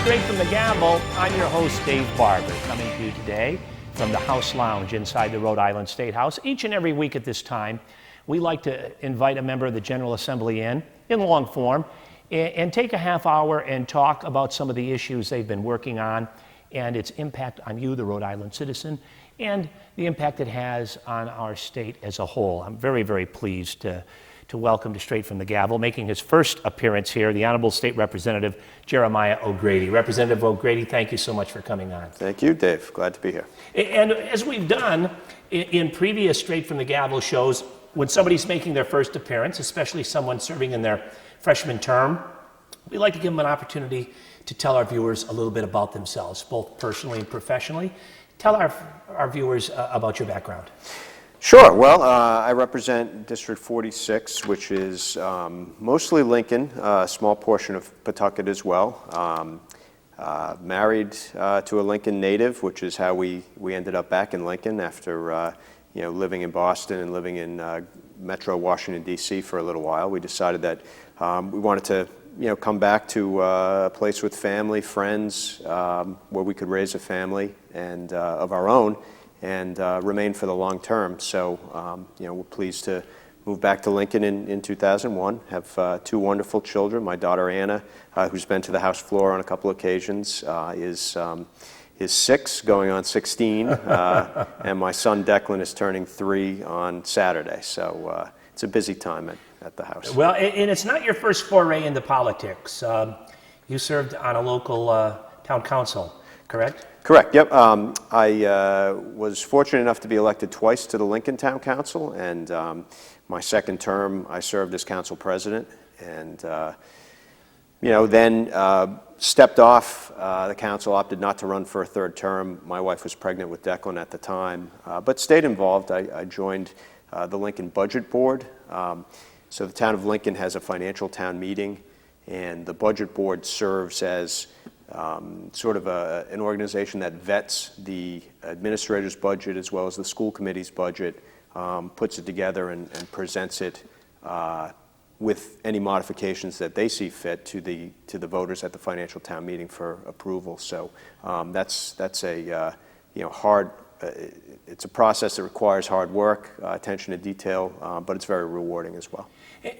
Straight from the Gavel, I'm your host, Dave Barber, coming to you today from the House Lounge inside the Rhode Island State House. Each and every week at this time, we like to invite a member of the General Assembly in long form, and take a half hour and talk about some of the issues they've been working on and its impact on you, the Rhode Island citizen, and the impact it has on our state as a whole. I'm very, very pleased to welcome to Straight from the Gavel, making his first appearance here, the Honorable State Representative Jeremiah O'Grady. Representative O'Grady, thank you so much for coming on. Thank you, Dave. Glad to be here. And as we've done in previous Straight from the Gavel shows, when somebody's making their first appearance, especially someone serving in their freshman term, we like to give them an opportunity to tell our viewers a little bit about themselves, both personally and professionally. Tell our viewers about your background. Sure. Well, I represent District 46, which is mostly Lincoln, a small portion of Pawtucket as well. Married to a Lincoln native, which is how we ended up back in Lincoln after living in Boston and living in Metro Washington, D.C. for a little while. We decided that we wanted to come back to a place with family, friends, where we could raise a family and of our own, and remain for the long term. So, we're pleased to move back to Lincoln in 2001, have two wonderful children. My daughter Anna, who's been to the House floor on a couple occasions, is 6, going on 16, and my son Declan is turning 3 on Saturday. So it's a busy time at the House. Well, and it's not your first foray into politics. You served on a local town council, correct? Correct, yep. I was fortunate enough to be elected twice to the Lincoln Town Council, and my second term I served as council president, and then stepped off the council, opted not to run for a third term. My wife was pregnant with Declan at the time, but stayed involved. I joined the Lincoln Budget Board. So the town of Lincoln has a financial town meeting, and the Budget Board serves as sort of an organization that vets the administrator's budget as well as the school committee's budget, puts it together and presents it with any modifications that they see fit to the voters at the financial town meeting for approval. So that's a hard. It's a process that requires hard work, attention to detail, but it's very rewarding as well.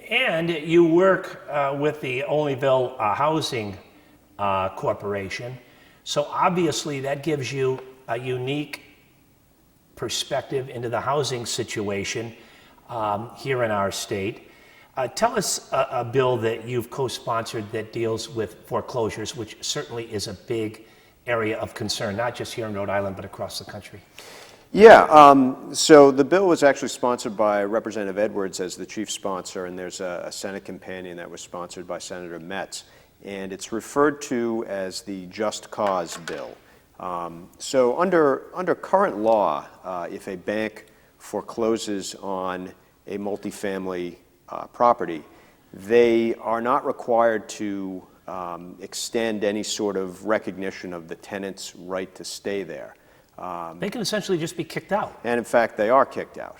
And you work with the Olneyville Housing Corporation, so obviously that gives you a unique perspective into the housing situation here in our state. Tell us a bill that you've co-sponsored that deals with foreclosures, which certainly is a big area of concern, not just here in Rhode Island, but across the country. Yeah, so the bill was actually sponsored by Representative Edwards as the chief sponsor, and there's a Senate companion that was sponsored by Senator Metz, and it's referred to as the Just Cause Bill. So under current law, if a bank forecloses on a multifamily property, they are not required to extend any sort of recognition of the tenant's right to stay there. They can essentially just be kicked out. And in fact, they are kicked out.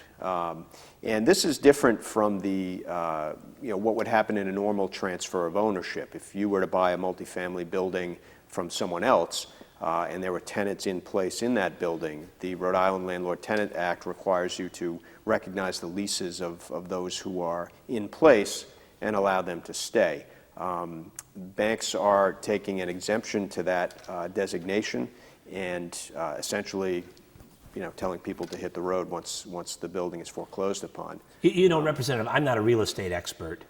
And this is different from the, what would happen in a normal transfer of ownership. If you were to buy a multifamily building from someone else, and there were tenants in place in that building, the Rhode Island Landlord-Tenant Act requires you to recognize the leases of those who are in place and allow them to stay. Banks are taking an exemption to that designation, and essentially, telling people to hit the road once the building is foreclosed upon. Representative, I'm not a real estate expert,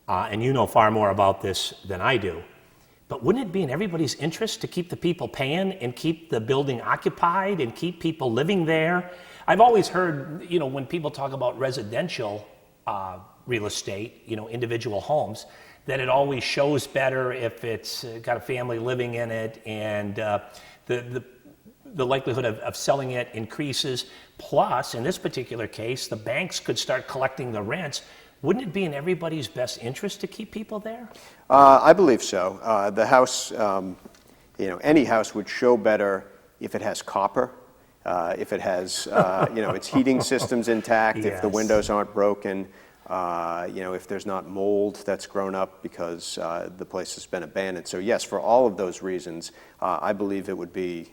and you know far more about this than I do. But wouldn't it be in everybody's interest to keep the people paying and keep the building occupied and keep people living there? I've always heard, when people talk about residential real estate, individual homes, that it always shows better if it's got a family living in it, and the likelihood of selling it increases. Plus, in this particular case, the banks could start collecting the rents. Wouldn't it be in everybody's best interest to keep people there? I believe so. The house, any house would show better if it has copper, if it has, its heating system's intact, Yes. if the windows aren't broken. if there's not mold that's grown up because the place has been abandoned. So yes, for all of those reasons, I believe it would be,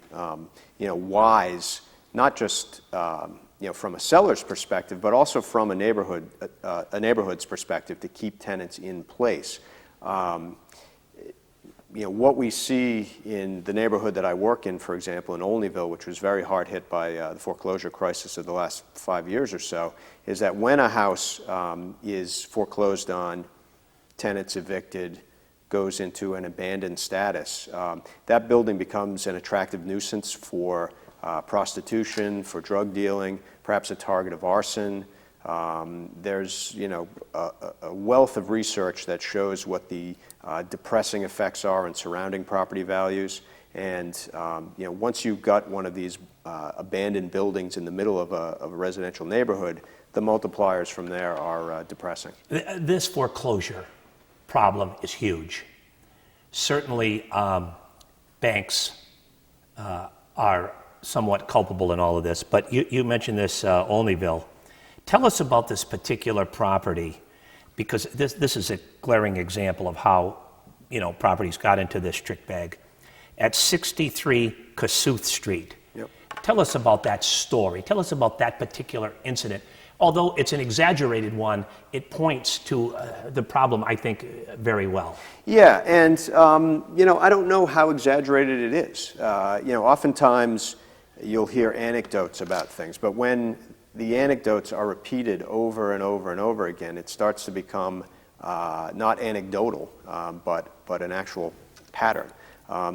wise, not just from a seller's perspective, but also from a neighborhood's perspective, to keep tenants in place. What we see in the neighborhood that I work in, for example, in Olneyville, which was very hard hit by the foreclosure crisis of the last 5 years or so, is that when a house is foreclosed on, tenants evicted, goes into an abandoned status, that building becomes an attractive nuisance for prostitution, for drug dealing, perhaps a target of arson. There's a wealth of research that shows what the depressing effects are on surrounding property values, and once you've got one of these abandoned buildings in the middle of a residential neighborhood, the multipliers from there are depressing. This foreclosure problem is huge. Certainly, banks are somewhat culpable in all of this, but you mentioned this Olneyville. Tell us about this particular property, because this is a glaring example of how properties got into this trick bag. At 63 Kossuth Street. Yep. Tell us about that story. Tell us about that particular incident. Although it's an exaggerated one, it points to the problem, I think, very well. Yeah, and I don't know how exaggerated it is. Oftentimes you'll hear anecdotes about things, but when the anecdotes are repeated over and over and over again, it starts to become not anecdotal, but an actual pattern.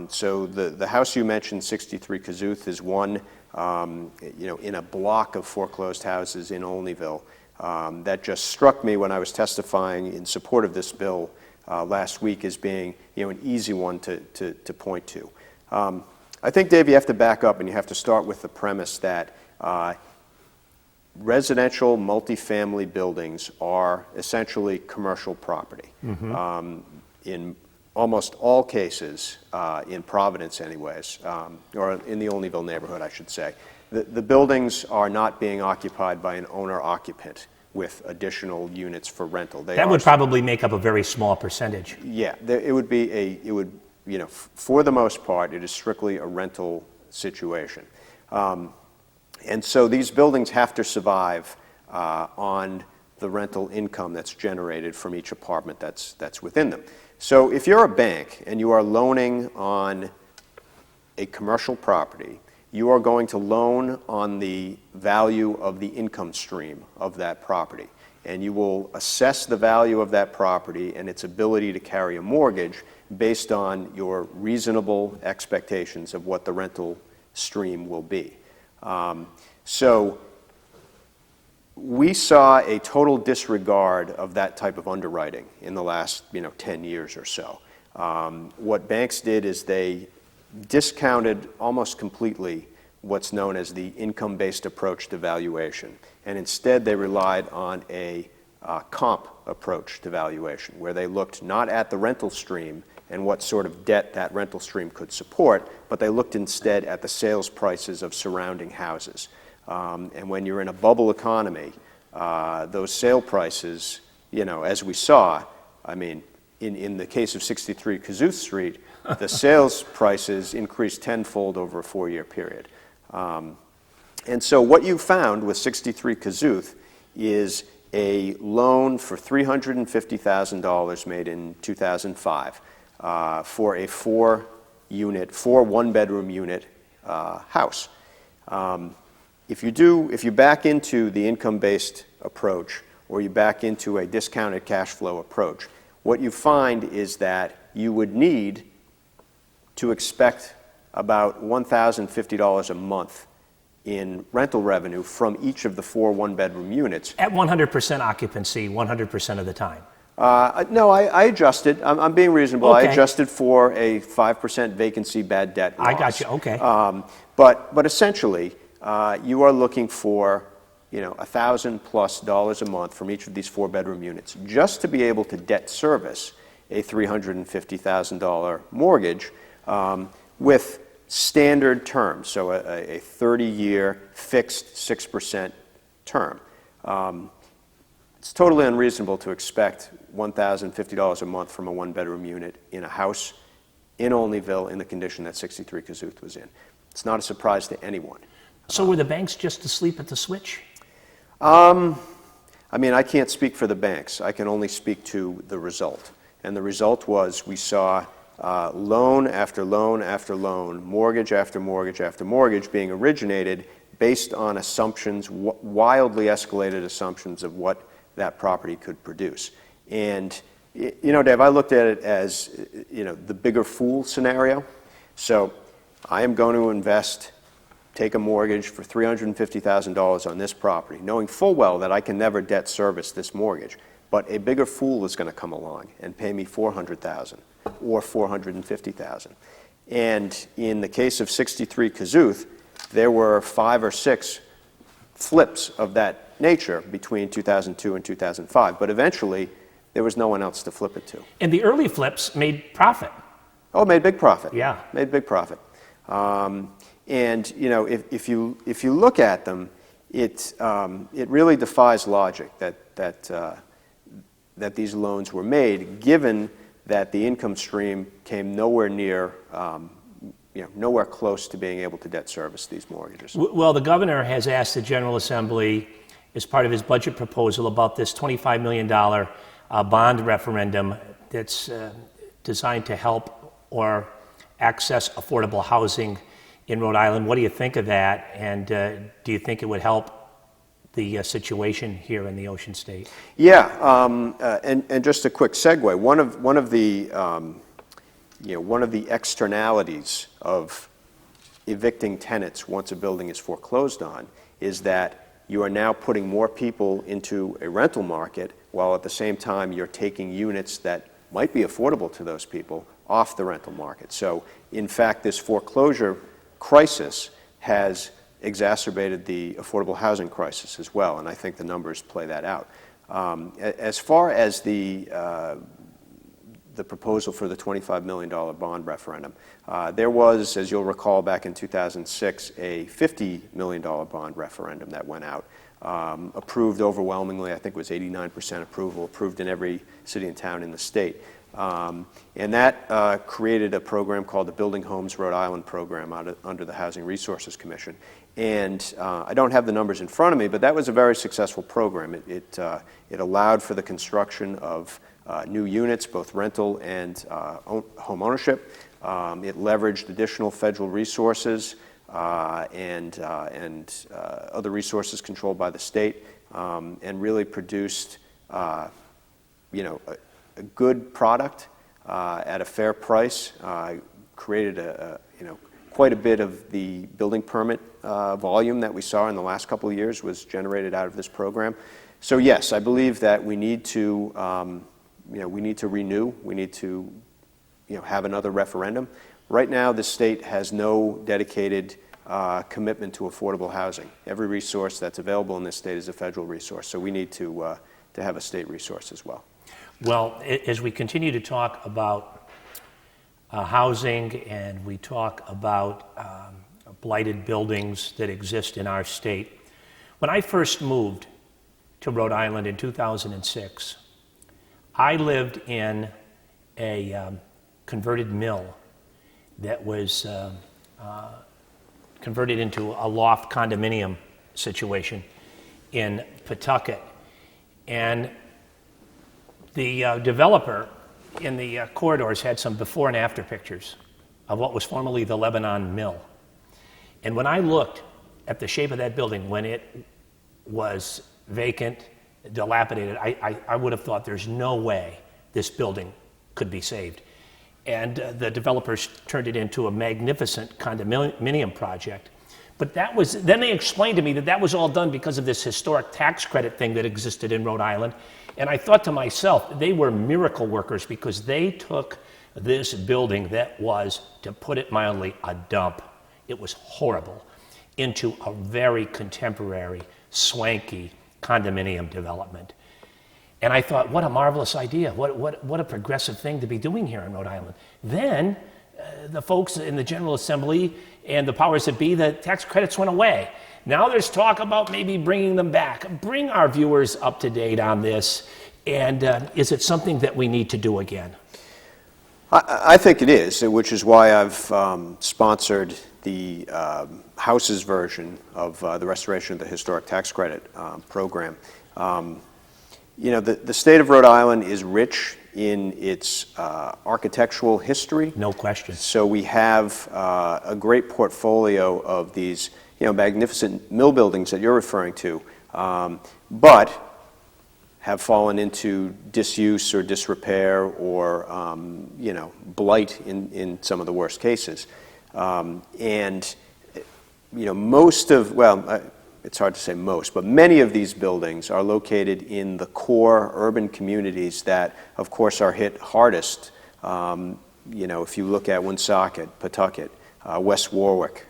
So the house you mentioned, 63 Kossuth, is one in a block of foreclosed houses in Olneyville that just struck me when I was testifying in support of this bill last week as being an easy one to point to. I think, Dave, you have to back up and you have to start with the premise that residential multifamily buildings are essentially commercial property. Mm-hmm. In almost all cases, in Providence anyways, or in the Olneyville neighborhood, I should say, the buildings are not being occupied by an owner-occupant with additional units for rental. That would probably make up a very small percentage. Yeah, for the most part, it is strictly a rental situation. And so these buildings have to survive on the rental income that's generated from each apartment that's within them. So if you're a bank and you are loaning on a commercial property, you are going to loan on the value of the income stream of that property. And you will assess the value of that property and its ability to carry a mortgage based on your reasonable expectations of what the rental stream will be. So we saw a total disregard of that type of underwriting in the last 10 years or so. What banks did is they discounted almost completely what's known as the income-based approach to valuation, and instead they relied on a comp approach to valuation, where they looked not at the rental stream and what sort of debt that rental stream could support, but they looked instead at the sales prices of surrounding houses. And when you're in a bubble economy, those sale prices, as we saw, I mean, in the case of 63 Kossuth Street, the sales prices increased tenfold over a 4-year period. And so what you found with 63 Kossuth is a loan for $350,000 made in 2005 for a four one-bedroom unit house. If you back into the income-based approach, or you back into a discounted cash flow approach, what you find is that you would need to expect about $1,050 a month in rental revenue from each of the four one-bedroom units. At 100% occupancy, 100% of the time. No, I adjusted. I'm being reasonable. Okay. I adjusted for a 5% vacancy bad debt loss. I got you. Okay. But essentially, you are looking for $1,000+ a month from each of these four-bedroom units just to be able to debt service a $350,000 mortgage with standard terms, so a 30-year fixed 6% term. It's totally unreasonable to expect $1,050 a month from a one-bedroom unit in a house in Olneyville in the condition that 63 Kazooth was in. It's not a surprise to anyone. So were the banks just asleep at the switch? I mean, I can't speak for the banks. I can only speak to the result. And the result was we saw loan after loan after loan, mortgage after mortgage after mortgage being originated based on assumptions, wildly escalated assumptions of what that property could produce. And, you know, Dave, I looked at it as, you know, the bigger fool scenario. So I am going to invest, take a mortgage for $350,000 on this property, knowing full well that I can never debt service this mortgage. But a bigger fool is going to come along and pay me $400,000 or $450,000. And in the case of 63 Kazooth, there were 5 or 6 flips of that nature between 2002 and 2005. But eventually, there was no one else to flip it to. And the early flips made profit. Oh, made big profit. Yeah. Made big profit. And you know, if you look at them, it really defies logic that these loans were made, given that the income stream came nowhere near, nowhere close to being able to debt service these mortgages. Well, the governor has asked the General Assembly, as part of his budget proposal, about this $25 million bond referendum that's designed to help or access affordable housing in Rhode Island. What do you think of that? And do you think it would help the situation here in the Ocean State? Yeah, and just a quick segue. One of the externalities of evicting tenants once a building is foreclosed on is that you are now putting more people into a rental market, while at the same time you're taking units that might be affordable to those people off the rental market. So, in fact, this foreclosure crisis has exacerbated the affordable housing crisis as well, and I think the numbers play that out. As far as the proposal for the $25 million bond referendum, there was, as you'll recall, back in 2006, a $50 million bond referendum that went out, approved overwhelmingly. I think it was 89% approval, approved in every city and town in the state. And that created a program called the Building Homes Rhode Island program under the Housing Resources Commission. And I don't have the numbers in front of me, but that was a very successful program. It allowed for the construction of new units, both rental and home ownership. It leveraged additional federal resources and other resources controlled by the state, and really produced a good product at a fair price. Created quite a bit of the building permit volume that we saw in the last couple of years was generated out of this program. So yes, I believe that we need to renew. We need to have another referendum. Right now, the state has no dedicated commitment to affordable housing. Every resource that's available in this state is a federal resource, so we need to have a state resource as well. Well, as we continue to talk about housing and we talk about blighted buildings that exist in our state, when I first moved to Rhode Island in 2006, I lived in a converted mill that was converted into a loft condominium situation in Pawtucket. And the developer in the corridors had some before and after pictures of what was formerly the Lebanon Mill. And when I looked at the shape of that building when it was vacant, dilapidated, I would have thought there's no way this building could be saved. And the developers turned it into a magnificent condominium project. But then they explained to me that was all done because of this historic tax credit thing that existed in Rhode Island. And I thought to myself, they were miracle workers, because they took this building that was, to put it mildly, a dump. It was horrible, into a very contemporary, swanky condominium development. And I thought, what a marvelous idea. What a progressive thing to be doing here in Rhode Island. Then the folks in the General Assembly and the powers that be that tax credits went away. Now there's talk about maybe bringing them back. Bring our viewers up to date on this, and is it something that we need to do again? I think it is, which is why I've sponsored the House's version of the restoration of the historic tax credit program. The state of Rhode Island is rich in its architectural history. No question. So we have a great portfolio of these, magnificent mill buildings that you're referring to, but have fallen into disuse or disrepair or, blight in some of the worst cases. It's hard to say most, but many of these buildings are located in the core urban communities that, of course, are hit hardest. If you look at Woonsocket, Pawtucket, West Warwick,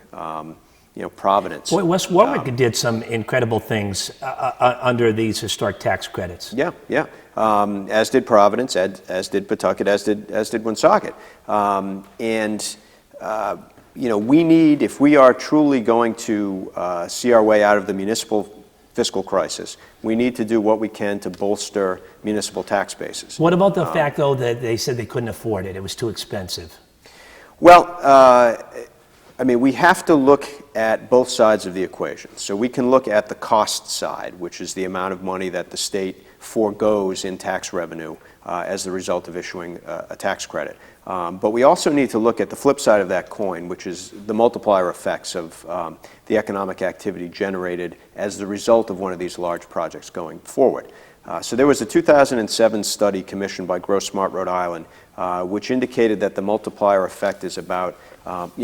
Providence. Boy, West Warwick did some incredible things under these historic tax credits. Yeah. As did Providence, as did Pawtucket, as did Woonsocket. We need, if we are truly going to see our way out of the municipal fiscal crisis, we need to do what we can to bolster municipal tax bases. What about the fact, though, that they said they couldn't afford it? It was too expensive. Well, we have to look at both sides of the equation. So we can look at the cost side, which is the amount of money that the state forgoes in tax revenue as the result of issuing a tax credit. But we also need to look at the flip side of that coin, which is the multiplier effects of the economic activity generated as the result of one of these large projects going forward. So there was a 2007 study commissioned by Grow Smart Rhode Island, which indicated that the multiplier effect is about,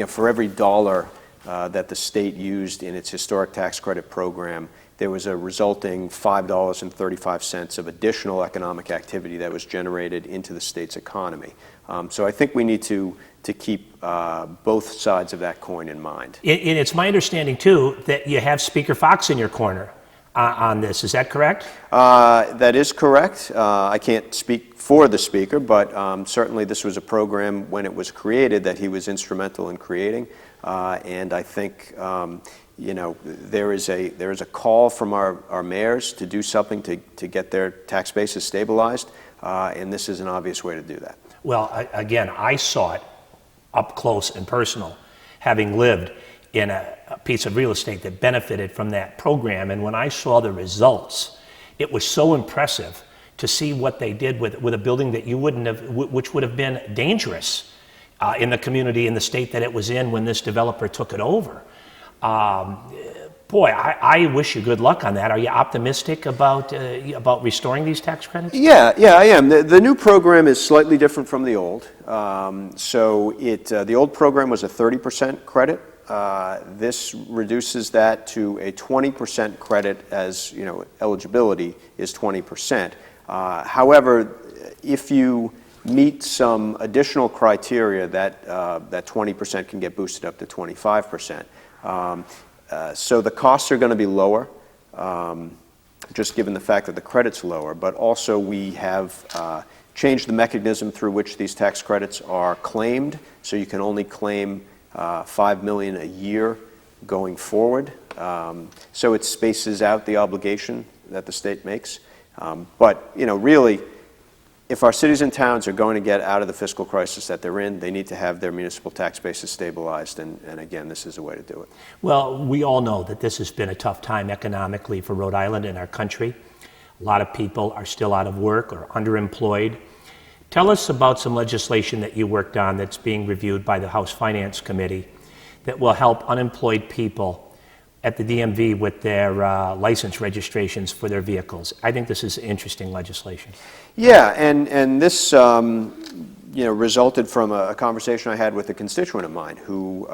for every dollar that the state used in its historic tax credit program, there was a resulting $5.35 of additional economic activity that was generated into the state's economy. So I think we need to keep both sides of that coin in mind. And it's my understanding, too, that you have Speaker Fox in your corner on this. Is that correct? That is correct. I can't speak for the Speaker, but certainly this was a program when it was created that he was instrumental in creating. And I think there is a call from our mayors to do something to get their tax bases stabilized, and this is an obvious way to do that. Well, again, I saw it up close and personal, having lived in a piece of real estate that benefited from that program. And when I saw the results, it was so impressive to see what they did with a building that you wouldn't have, which would have been dangerous in the community, in the state that it was in when this developer took it over. Boy, I wish you good luck on that. Are you optimistic about restoring these tax credits? Yeah, I am. The new program is slightly different from the old. The old program was a 30% credit. This reduces that to a 20% credit, as eligibility is 20%. However, if you meet some additional criteria, that 20% can get boosted up to 25%. So the costs are going to be lower, just given the fact that the credit's lower, but also we have changed the mechanism through which these tax credits are claimed, so you can only claim $5 million a year going forward. So it spaces out the obligation that the state makes. But really, if our cities and towns are going to get out of the fiscal crisis that they're in, they need to have their municipal tax bases stabilized, and again, this is a way to do it. Well, we all know that this has been a tough time economically for Rhode Island and our country. A lot of people are still out of work or underemployed. Tell us about some legislation that you worked on that's being reviewed by the House Finance Committee that will help unemployed people at the DMV with their license registrations for their vehicles. I think this is interesting legislation. Yeah, and this resulted from a conversation I had with a constituent of mine who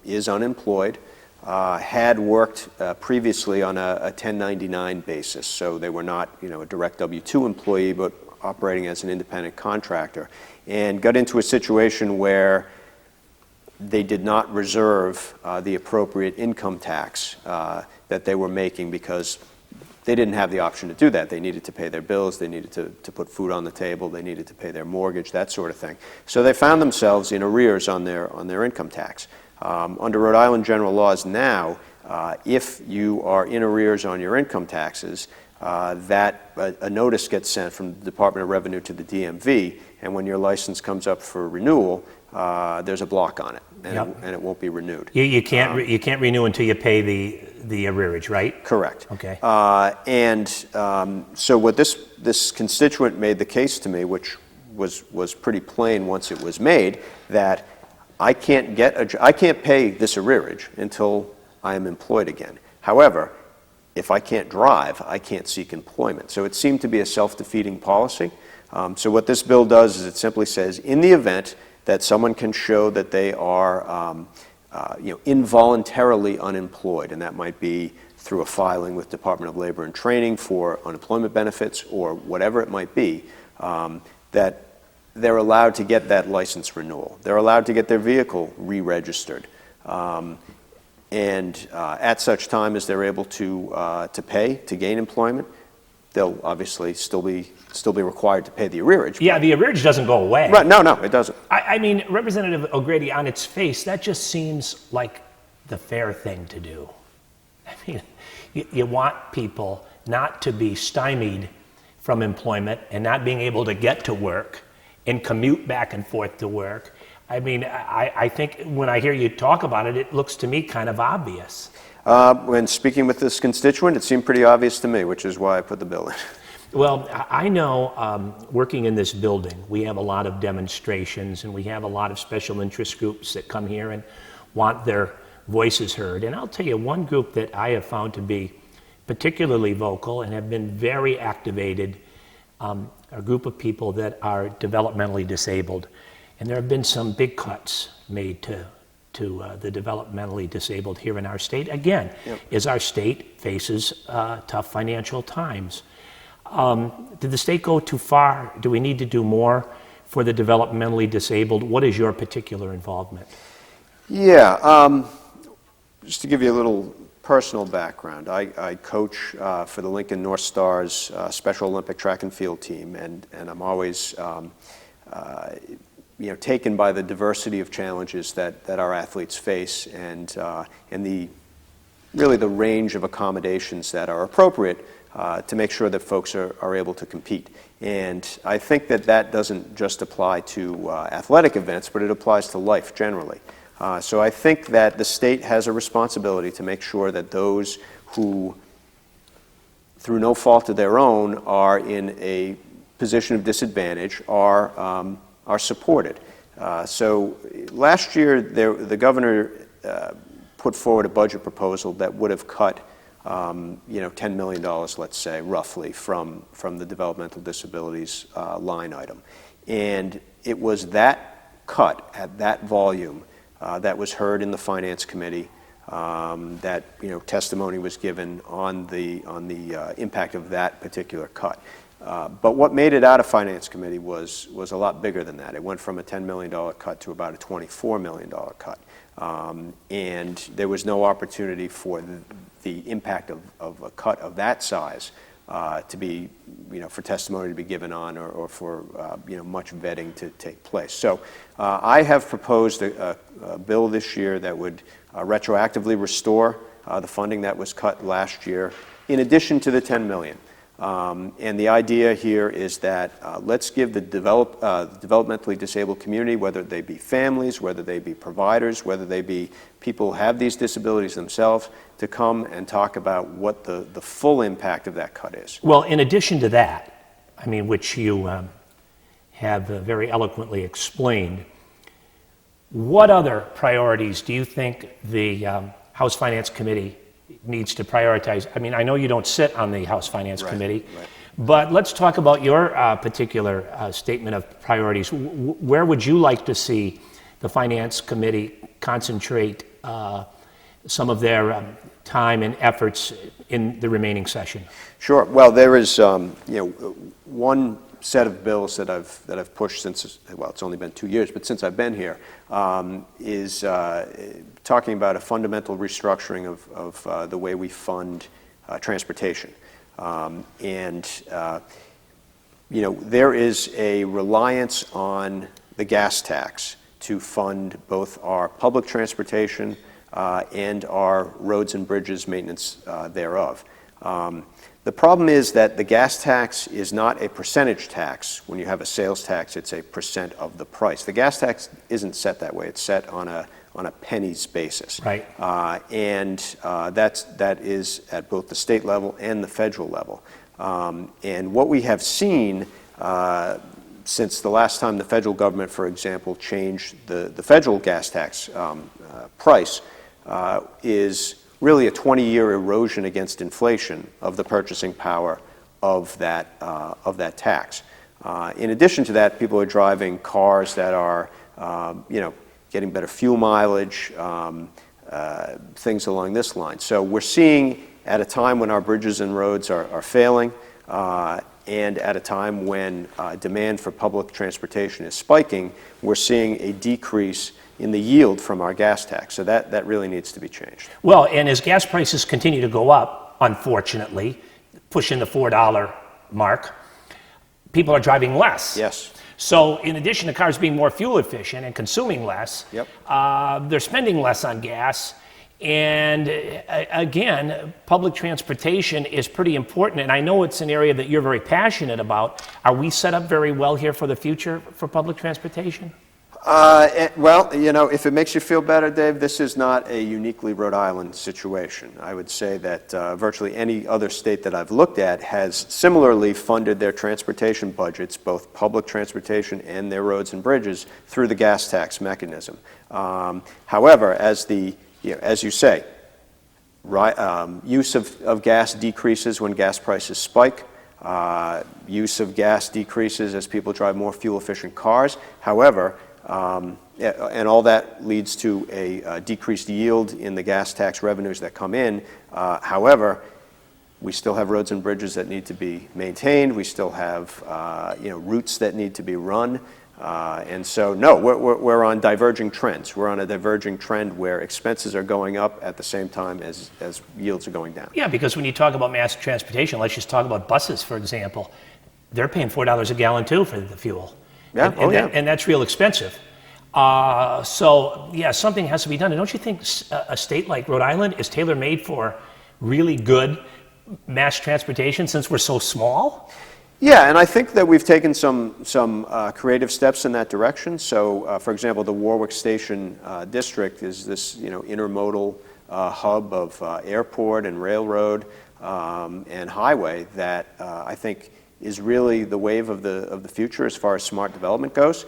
is unemployed, had worked previously on a 1099 basis, so they were not a direct W-2 employee, but operating as an independent contractor, and got into a situation where they did not reserve the appropriate income tax that they were making because they didn't have the option to do that. They needed to pay their bills, they needed to put food on the table, they needed to pay their mortgage, that sort of thing. So they found themselves in arrears on their income tax. Under Rhode Island general laws now, if you are in arrears on your income taxes, a notice gets sent from the Department of Revenue to the DMV, and when your license comes up for renewal, there's a block on it, and it won't be renewed. You can't renew until you pay the arrearage, right? Correct. Okay. So what this constituent made the case to me, which was pretty plain once it was made, that I can't pay this arrearage until I am employed again. However, if I can't drive, I can't seek employment. So it seemed to be a self-defeating policy. So what this bill does is it simply says, in the event that someone can show that they are involuntarily unemployed, and that might be through a filing with Department of Labor and Training for unemployment benefits or whatever it might be, that they're allowed to get that license renewal. They're allowed to get their vehicle re-registered. And at such time as they're able to pay to gain employment, they'll obviously still be required to pay the arrearage. Yeah, the arrearage doesn't go away. Right? No, it doesn't. I mean, Representative O'Grady, on its face, that just seems like the fair thing to do. I mean, you want people not to be stymied from employment and not being able to get to work and commute back and forth to work. I mean, I think when I hear you talk about it, it looks to me kind of obvious. When speaking with this constituent, it seemed pretty obvious to me, which is why I put the bill in. Well, I know working in this building, we have a lot of demonstrations and we have a lot of special interest groups that come here and want their voices heard. And I'll tell you one group that I have found to be particularly vocal and have been very activated, a group of people that are developmentally disabled. And there have been some big cuts made to the developmentally disabled here in our state. Again, as our state faces tough financial times. Did the state go too far? Do we need to do more for the developmentally disabled? What is your particular involvement? Yeah, just to give you a little personal background, I coach for the Lincoln North Stars Special Olympic track and field team, and I'm always taken by the diversity of challenges that our athletes face, and the range of accommodations that are appropriate to make sure that folks are able to compete. And I think that doesn't just apply to athletic events, but it applies to life generally. So I think that the state has a responsibility to make sure that those who, through no fault of their own, are in a position of disadvantage are supported. So last year, the governor put forward a budget proposal that would have cut $10 million, let's say, roughly, from the developmental disabilities line item. And it was that cut at that volume that was heard in the Finance Committee, that testimony was given on the impact of that particular cut. But what made it out of Finance Committee was a lot bigger than that. It went from a $10 million cut to about a $24 million cut. And there was no opportunity for the impact of a cut of that size to be, for testimony to be given on, or for, much vetting to take place. So I have proposed a bill this year that would retroactively restore the funding that was cut last year, in addition to the $10 million. And the idea here is that let's give the developmentally disabled community, whether they be families, whether they be providers, whether they be people who have these disabilities themselves, to come and talk about what the full impact of that cut is. Well, in addition to that, I mean, which you have very eloquently explained, what other priorities do you think the House Finance Committee needs to prioritize? I mean, I know you don't sit on the House Finance Committee, but let's talk about your particular statement of priorities. Where would you like to see the Finance Committee concentrate some of their time and efforts in the remaining session? Sure. Well, there is one set of bills that I've pushed since, well, it's only been 2 years, but since I've been here, is talking about a fundamental restructuring of the way we fund transportation. There is a reliance on the gas tax to fund both our public transportation and our roads and bridges maintenance thereof. The problem is that the gas tax is not a percentage tax. When you have a sales tax, it's a percent of the price. The gas tax isn't set that way. It's set on a pennies basis. Right. That is at both the state level and the federal level. And what we have seen since the last time the federal government, for example, changed the federal gas tax price is really a 20-year erosion against inflation of the purchasing power of that tax. In addition to that, people are driving cars that are, getting better fuel mileage, things along this line. So we're seeing at a time when our bridges and roads are failing, and at a time when demand for public transportation is spiking, we're seeing a decrease in the yield from our gas tax. So that really needs to be changed. Well, and as gas prices continue to go up, unfortunately, pushing the $4 mark, people are driving less. Yes. So in addition to cars being more fuel efficient and consuming less, Yep. They're spending less on gas. And again, public transportation is pretty important. And I know it's an area that you're very passionate about. Are we set up very well here for the future for public transportation? Well, if it makes you feel better, Dave, this is not a uniquely Rhode Island situation. I would say that virtually any other state that I've looked at has similarly funded their transportation budgets, both public transportation and their roads and bridges, through the gas tax mechanism. However, as you say, use of gas decreases when gas prices spike. Use of gas decreases as people drive more fuel-efficient cars. However, and all that leads to a decreased yield in the gas tax revenues that come in. However, we still have roads and bridges that need to be maintained. We still have routes that need to be run. And so, no, we're on diverging trends. We're on a diverging trend where expenses are going up at the same time as yields are going down. Yeah, because when you talk about mass transportation, let's just talk about buses, for example. They're paying $4 a gallon, too, for the fuel. Yeah. And that's real expensive. So, yeah, something has to be done. And don't you think a state like Rhode Island is tailor-made for really good mass transportation since we're so small? Yeah, and I think that we've taken some creative steps in that direction. So, for example, the Warwick Station district is this intermodal hub of airport and railroad and highway that I think is really the wave of the future as far as smart development goes.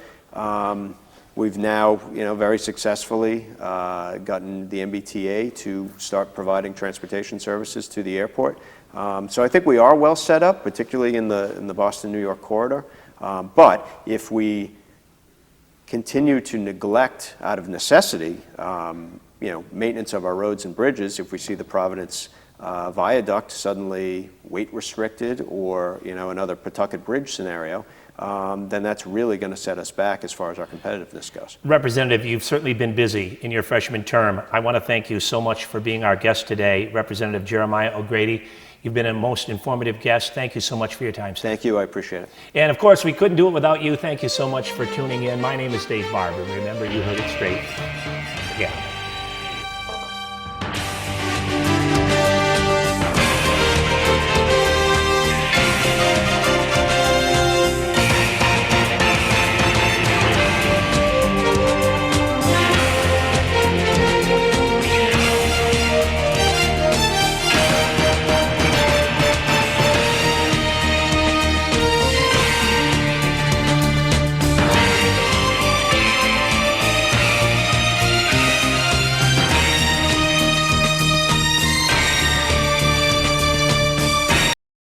We've now, very successfully gotten the MBTA to start providing transportation services to the airport. So I think we are well set up, particularly in the Boston-New York corridor. But if we continue to neglect, out of necessity, maintenance of our roads and bridges, if we see the Providence viaduct suddenly weight restricted, or another Pawtucket Bridge scenario, then that's really going to set us back as far as our competitiveness goes. Representative, you've certainly been busy in your freshman term. I want to thank you so much for being our guest today, Representative Jeremiah O'Grady. You've been a most informative guest. Thank you so much for your time, sir. Thank you. I appreciate it. And of course, we couldn't do it without you. Thank you so much for tuning in. My name is Dave Barber. Remember, you heard it straight. Yeah.